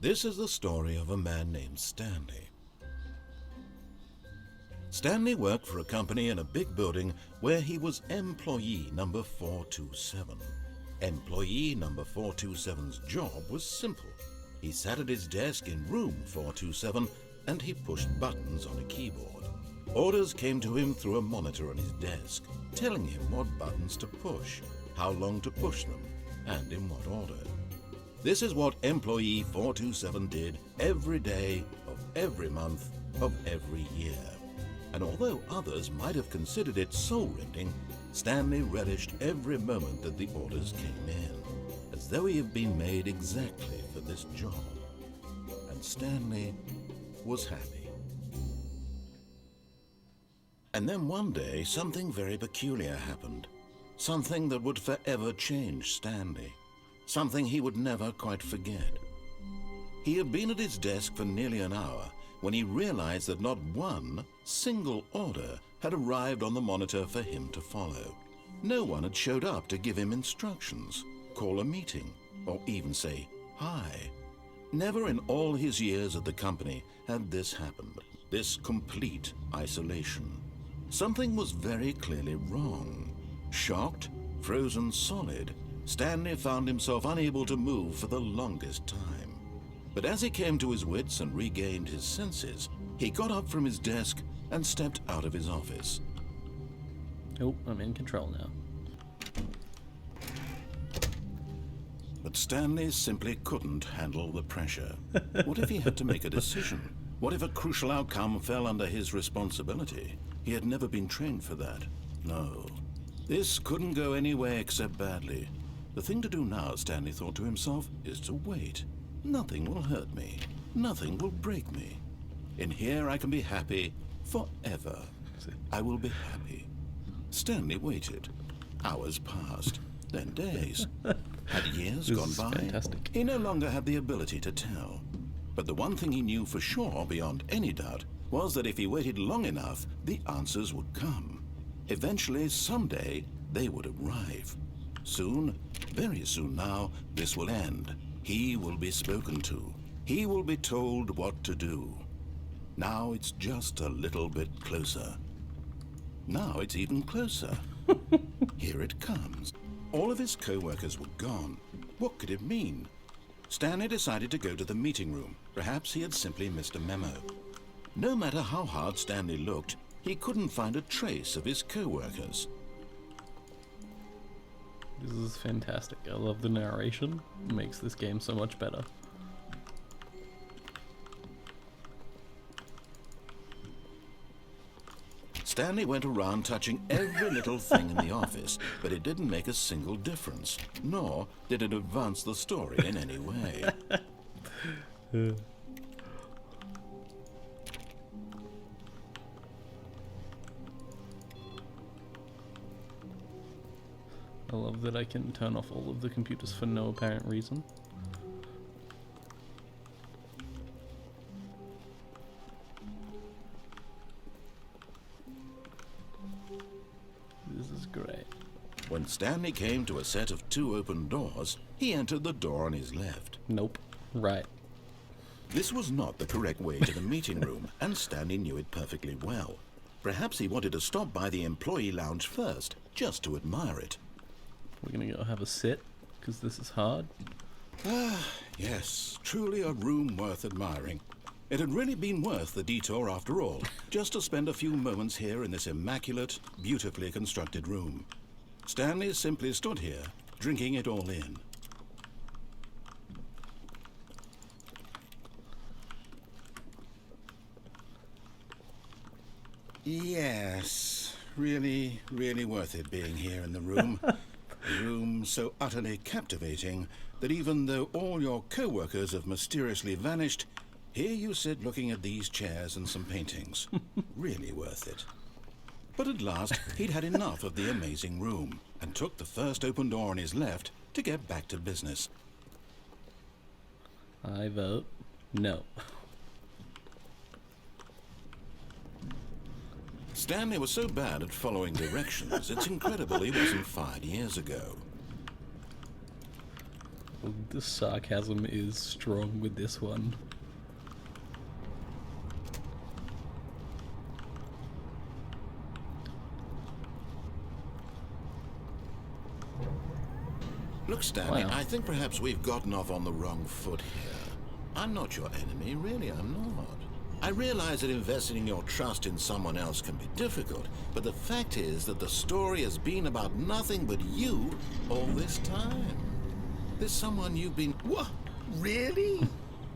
This is the story of a man named Stanley. Stanley worked for a company in a big building where he was employee number 427. Employee number 427's job was simple. He sat at his desk in room 427 and he pushed buttons on a keyboard. Orders came to him through a monitor on his desk, telling him what buttons to push, how long to push them, and in what order. This is what employee 427 did every day of every month of every year. And although others might have considered it soul-rending, Stanley relished every moment that the orders came in, as though he had been made exactly for this job. And Stanley was happy. And then one day, something very peculiar happened. Something that would forever change Stanley. Something he would never quite forget. He had been at his desk for nearly an hour when he realized that not one single order had arrived on the monitor for him to follow. No one had showed up to give him instructions, call a meeting, or even say hi. Never in all his years at the company had this happened, this complete isolation. Something was very clearly wrong. Shocked, frozen solid, Stanley found himself unable to move for the longest time. But as he came to his wits and regained his senses, he got up from his desk and stepped out of his office. Oh, I'm in control now. But Stanley simply couldn't handle the pressure. What if he had to make a decision? What if a crucial outcome fell under his responsibility? He had never been trained for that. No. This couldn't go any way except badly. The thing to do now, Stanley thought to himself, is to wait. Nothing will hurt me. Nothing will break me. In here I can be happy forever. I will be happy. Stanley waited. Hours passed, then days. Had years gone by? Fantastic. He no longer had the ability to tell. But the one thing he knew for sure, beyond any doubt, was that if he waited long enough, the answers would come. Eventually, someday, they would arrive. Soon, very soon now, this will end. He will be spoken to. He will be told what to do. Now it's just a little bit closer. Now it's even closer. Here it comes. All of his co-workers were gone. What could it mean? Stanley decided to go to the meeting room. Perhaps he had simply missed a memo. No matter how hard Stanley looked, he couldn't find a trace of his co-workers. This is fantastic. I love the narration. It makes this game so much better. Stanley went around touching every little thing in the office, but it didn't make a single difference, nor did it advance the story in any way. I love that I can turn off all of the computers for no apparent reason. This is great. When Stanley came to a set of 2 open doors, he entered the door on his left. Nope. Right. This was not the correct way to the meeting room, and Stanley knew it perfectly well. Perhaps he wanted to stop by the employee lounge first, just to admire it. We're gonna go have a sit, because this is hard. Ah, yes, truly a room worth admiring. It had really been worth the detour after all, just to spend a few moments here in this immaculate, beautifully constructed room. Stanley simply stood here, drinking it all in. Yes, really, really worth it being here in the room. A room so utterly captivating that even though all your co-workers have mysteriously vanished, here you sit looking at these chairs and some paintings. Really worth it. But at last, he'd had enough of the amazing room and took the first open door on his left to get back to business. I vote no. Stanley was so bad at following directions, it's incredible he wasn't fired years ago. The sarcasm is strong with this one. Look, Stanley, Wow. I think perhaps we've gotten off on the wrong foot here. I'm not your enemy, really, I'm not. I realize that investing your trust in someone else can be difficult, but the fact is that the story has been about nothing but you all this time. There's someone you've been... What? Really?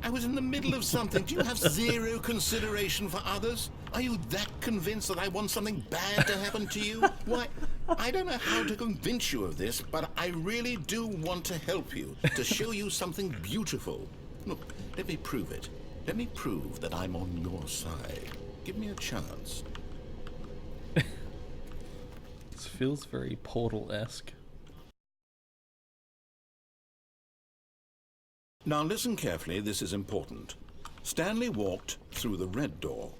I was in the middle of something. Do you have zero consideration for others? Are you that convinced that I want something bad to happen to you? Why, I don't know how to convince you of this, but I really do want to help you, to show you something beautiful. Look, let me prove it. Let me prove that I'm on your side. Give me a chance. This feels very Portal-esque. Now listen carefully, this is important. Stanley walked through the red door.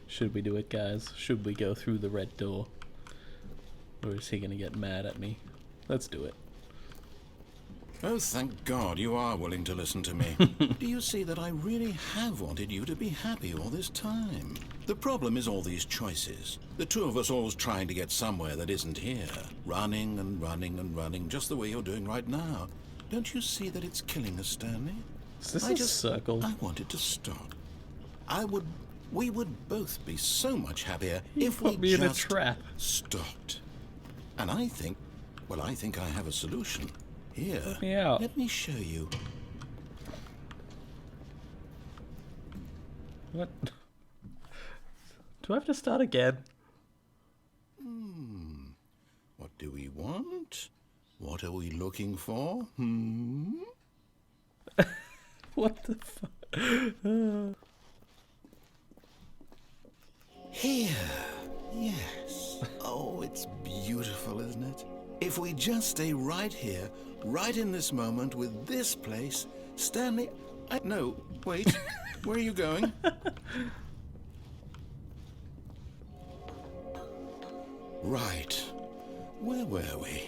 Should we do it, guys? Should we go through the red door? Or is he gonna get mad at me? Let's do it. Oh, thank God you are willing to listen to me. Do you see that I really have wanted you to be happy all this time? The problem is all these choices. The two of us always trying to get somewhere that isn't here. Running and running and running, just the way you're doing right now. Don't you see that it's killing us, Stanley? Is this a circle? I wanted to stop. We would both be so much happier You if put we me in a just trap. stopped. And I think I have a solution. Here, Let me out. let me show you. What? Do I have to start again? What do we want? What are we looking for? What the fuck? Here. Yes. Oh, it's beautiful, isn't it? If we just stay right here, right in this moment with this place, Stanley... No, wait. Where are you going? Right. Where were we?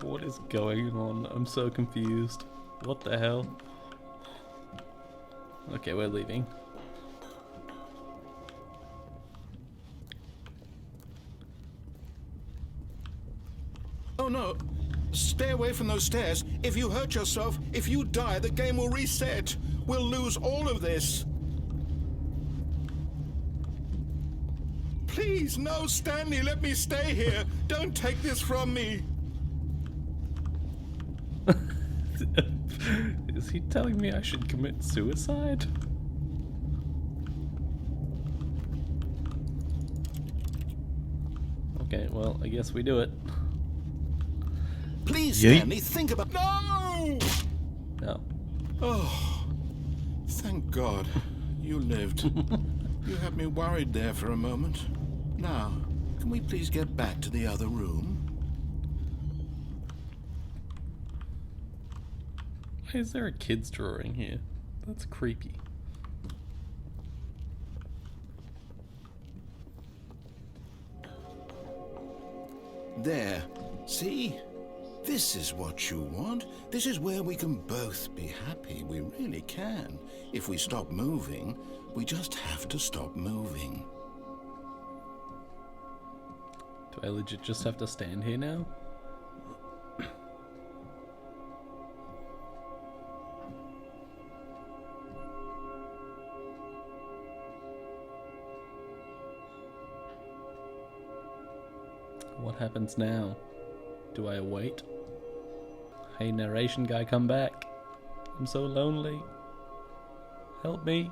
What is going on? I'm so confused. What the hell? Okay, we're leaving. Oh no. Stay away from those stairs. If you hurt yourself, if you die, the game will reset. We'll lose all of this. Please, no, Stanley, let me stay here. Don't take this from me. Is he telling me I should commit suicide? Okay, well, I guess we do it. Please, Stanley, think about... No! No. Oh, thank God you lived. You had me worried there for a moment. Now, can we please get back to the other room? Why is there a kid's drawing here? That's creepy. There. See? This is what you want. This is where we can both be happy. We really can. If we stop moving, we just have to stop moving. Do I legit just have to stand here now? What happens now? Do I wait? Hey, narration guy, come back. I'm so lonely. Help me.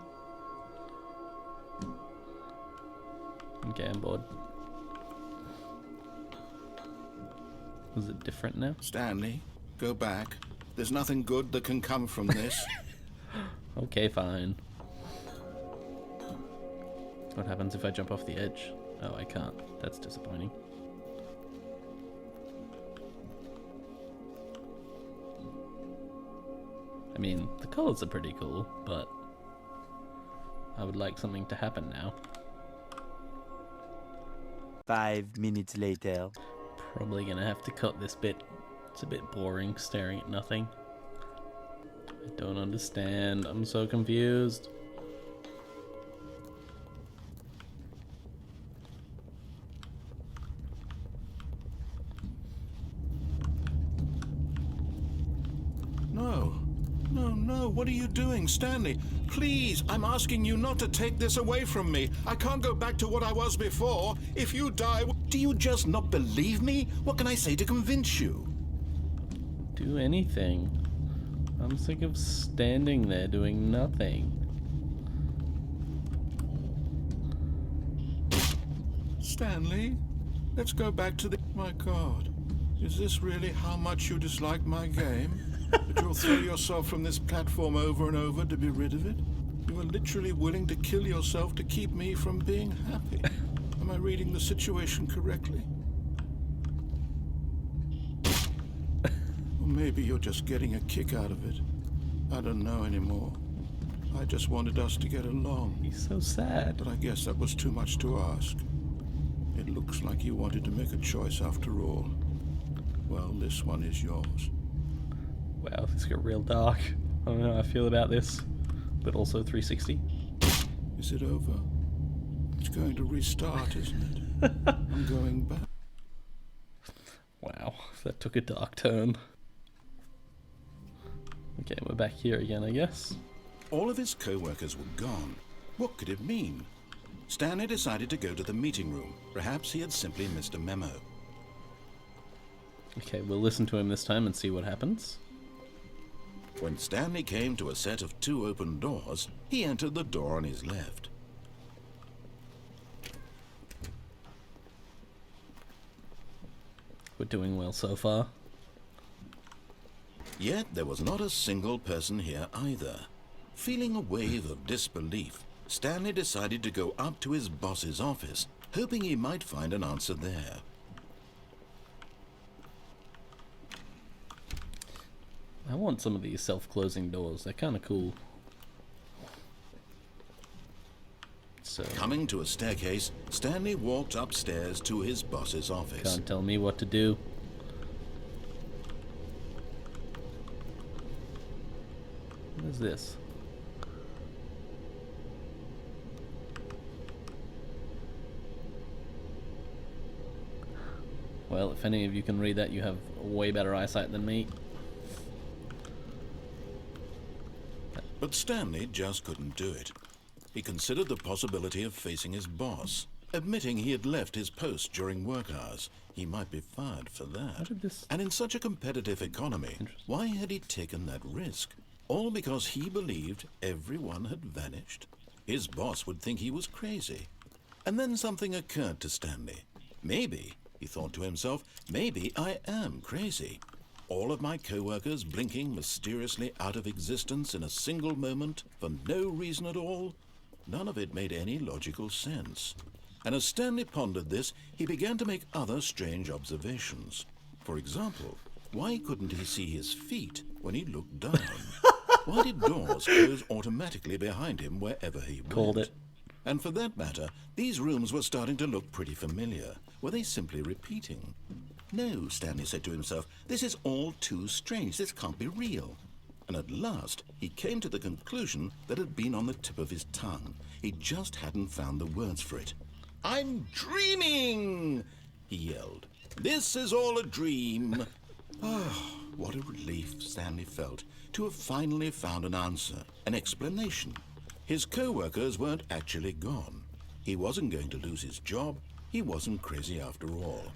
Okay, I'm bored. Was it different now? Stanley, go back. There's nothing good that can come from this. Okay, fine. What happens if I jump off the edge? Oh, I can't. That's disappointing. I mean, the colors are pretty cool, but I would like something to happen now. 5 minutes later. Probably gonna have to cut this bit. It's a bit boring staring at nothing. I don't understand. I'm so confused. No. No, no. What are you doing, Stanley? Please, I'm asking you not to take this away from me. I can't go back to what I was before. If you die... Do you just not believe me? What can I say to convince you? Do anything. I'm sick of standing there doing nothing. Stanley, let's go back to the... My God, is this really how much you dislike my game? That you'll throw yourself from this platform over and over to be rid of it? You are literally willing to kill yourself to keep me from being happy. Am I reading the situation correctly? Or maybe you're just getting a kick out of it. I don't know anymore. I just wanted us to get along. He's so sad. But I guess that was too much to ask. It looks like you wanted to make a choice after all. Well, this one is yours. Wow, this got real dark. I don't know how I feel about this. But also 360. Is it over? It's going to restart, isn't it? I'm going back. Wow, that took a dark turn. Okay, we're back here again, I guess. All of his co-workers were gone. What could it mean? Stanley decided to go to the meeting room. Perhaps he had simply missed a memo. Okay, we'll listen to him this time and see what happens. When Stanley came to a set of 2 open doors, he entered the door on his left. We're doing well so far. Yet there was not a single person here either. Feeling a wave of disbelief, Stanley decided to go up to his boss's office, hoping he might find an answer there. I want some of these self-closing doors. They're kind of cool. So, Coming to a staircase, Stanley walked upstairs to his boss's office. can't tell me what to do. What is this? Well, if any of you can read that, you have way better eyesight than me. But Stanley just couldn't do it. He considered the possibility of facing his boss, admitting he had left his post during work hours. He might be fired for How that. did this... And in such a competitive economy, why had he taken that risk? All because he believed everyone had vanished? His boss would think he was crazy. And then something occurred to Stanley. Maybe, he thought to himself, maybe I am crazy. All of my co-workers blinking mysteriously out of existence in a single moment for no reason at all? None of it made any logical sense. And as Stanley pondered this, he began to make other strange observations. For example, why couldn't he see his feet when he looked down? Why did doors close automatically behind him wherever he went? Called it. And for that matter, these rooms were starting to look pretty familiar. Were they simply repeating? No, Stanley said to himself, this is all too strange. This can't be real. And at last, he came to the conclusion that had been on the tip of his tongue. He just hadn't found the words for it. I'm dreaming, he yelled. This is all a dream. Oh, what a relief Stanley felt to have finally found an answer, an explanation. His co-workers weren't actually gone. He wasn't going to lose his job. He wasn't crazy after all.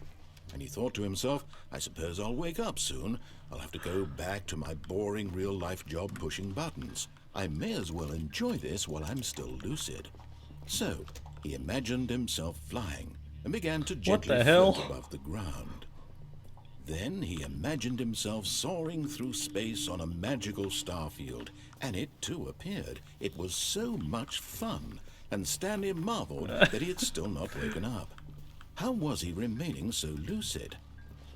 And he thought to himself, I suppose I'll wake up soon. I'll have to go back to my boring real-life job pushing buttons. I may as well enjoy this while I'm still lucid. So, he imagined himself flying and began to gently float above the ground. Then he imagined himself soaring through space on a magical starfield, and it too appeared. It was so much fun, and Stanley marveled that he had still not woken up. How was he remaining so lucid?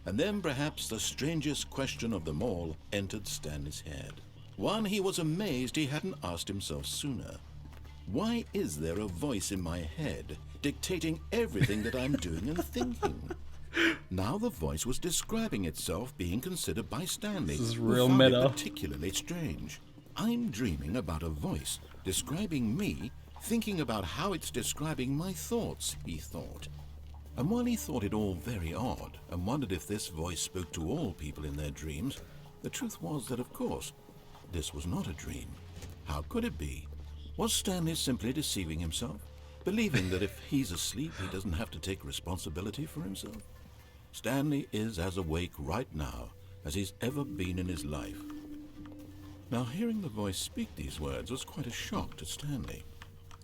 And then perhaps the strangest question of them all entered Stanley's head. One he was amazed he hadn't asked himself sooner. Why is there a voice in my head dictating everything that I'm doing and thinking? Now the voice was describing itself being considered by Stanley, This is who real found it meta. particularly strange. I'm dreaming about a voice describing me, thinking about how it's describing my thoughts, he thought. And while he thought it all very odd and wondered if this voice spoke to all people in their dreams, the truth was that, of course, this was not a dream. How could it be? Was Stanley simply deceiving himself, believing that if he's asleep, he doesn't have to take responsibility for himself? Stanley is as awake right now as he's ever been in his life. Now, hearing the voice speak these words was quite a shock to Stanley.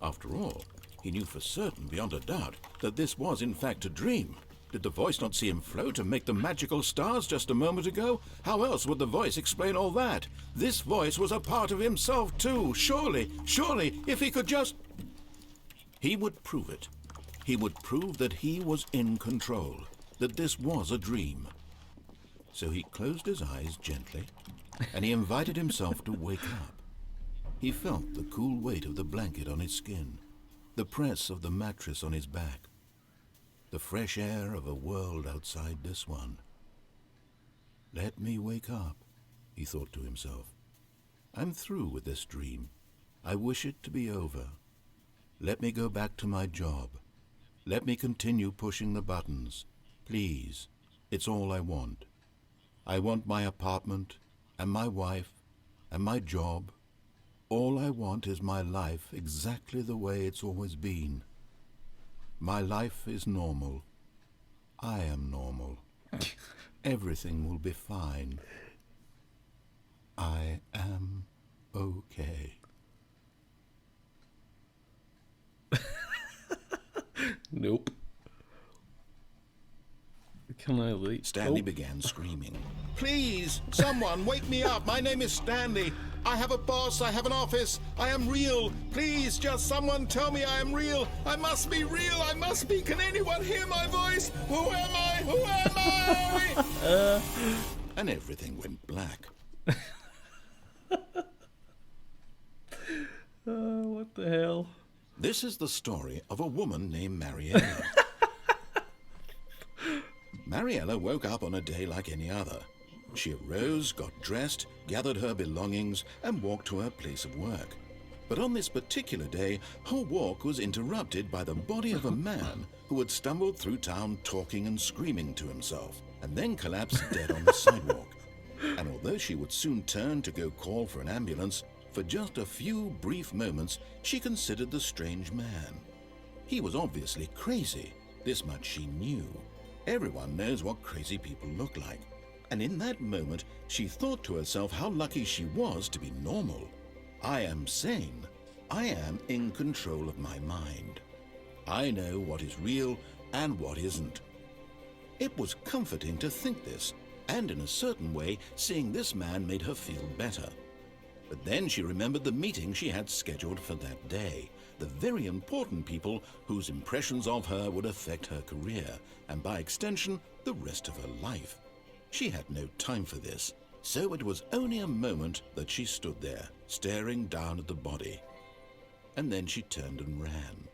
After all, he knew for certain, beyond a doubt, that this was in fact a dream. Did the voice not see him float and make the magical stars just a moment ago? How else would the voice explain all that? This voice was a part of himself too. Surely, if he could just... He would prove it. He would prove that he was in control, that this was a dream. So he closed his eyes gently, and he invited himself to wake up. He felt the cool weight of the blanket on his skin, the press of the mattress on his back, the fresh air of a world outside this one. Let me wake up, he thought to himself. I'm through with this dream. I wish it to be over. Let me go back to my job. Let me continue pushing the buttons. Please, it's all I want. I want my apartment, and my wife, and my job. All I want is my life exactly the way it's always been. My life is normal. I am normal. Everything will be fine. I am okay. Nope. Can I leave? Stanley began screaming. Please, someone, wake me up. My name is Stanley. I have a boss. I have an office. I am real. Please, just someone tell me I am real. I must be real. I must be. Can anyone hear my voice? Who am I? Who am I? And everything went black. What the hell? This is the story of a woman named Mariella. Mariella woke up on a day like any other. She arose, got dressed, gathered her belongings, and walked to her place of work. But on this particular day, her walk was interrupted by the body of a man who had stumbled through town talking and screaming to himself, and then collapsed dead on the sidewalk. And although she would soon turn to go call for an ambulance, for just a few brief moments she considered the strange man. He was obviously crazy. This much she knew. Everyone knows what crazy people look like. And in that moment, she thought to herself how lucky she was to be normal. I am sane. I am in control of my mind. I know what is real and what isn't. It was comforting to think this, and in a certain way, seeing this man made her feel better. But then she remembered the meeting she had scheduled for that day, the very important people whose impressions of her would affect her career, and by extension, the rest of her life. She had no time for this, so it was only a moment that she stood there, staring down at the body. And then she turned and ran.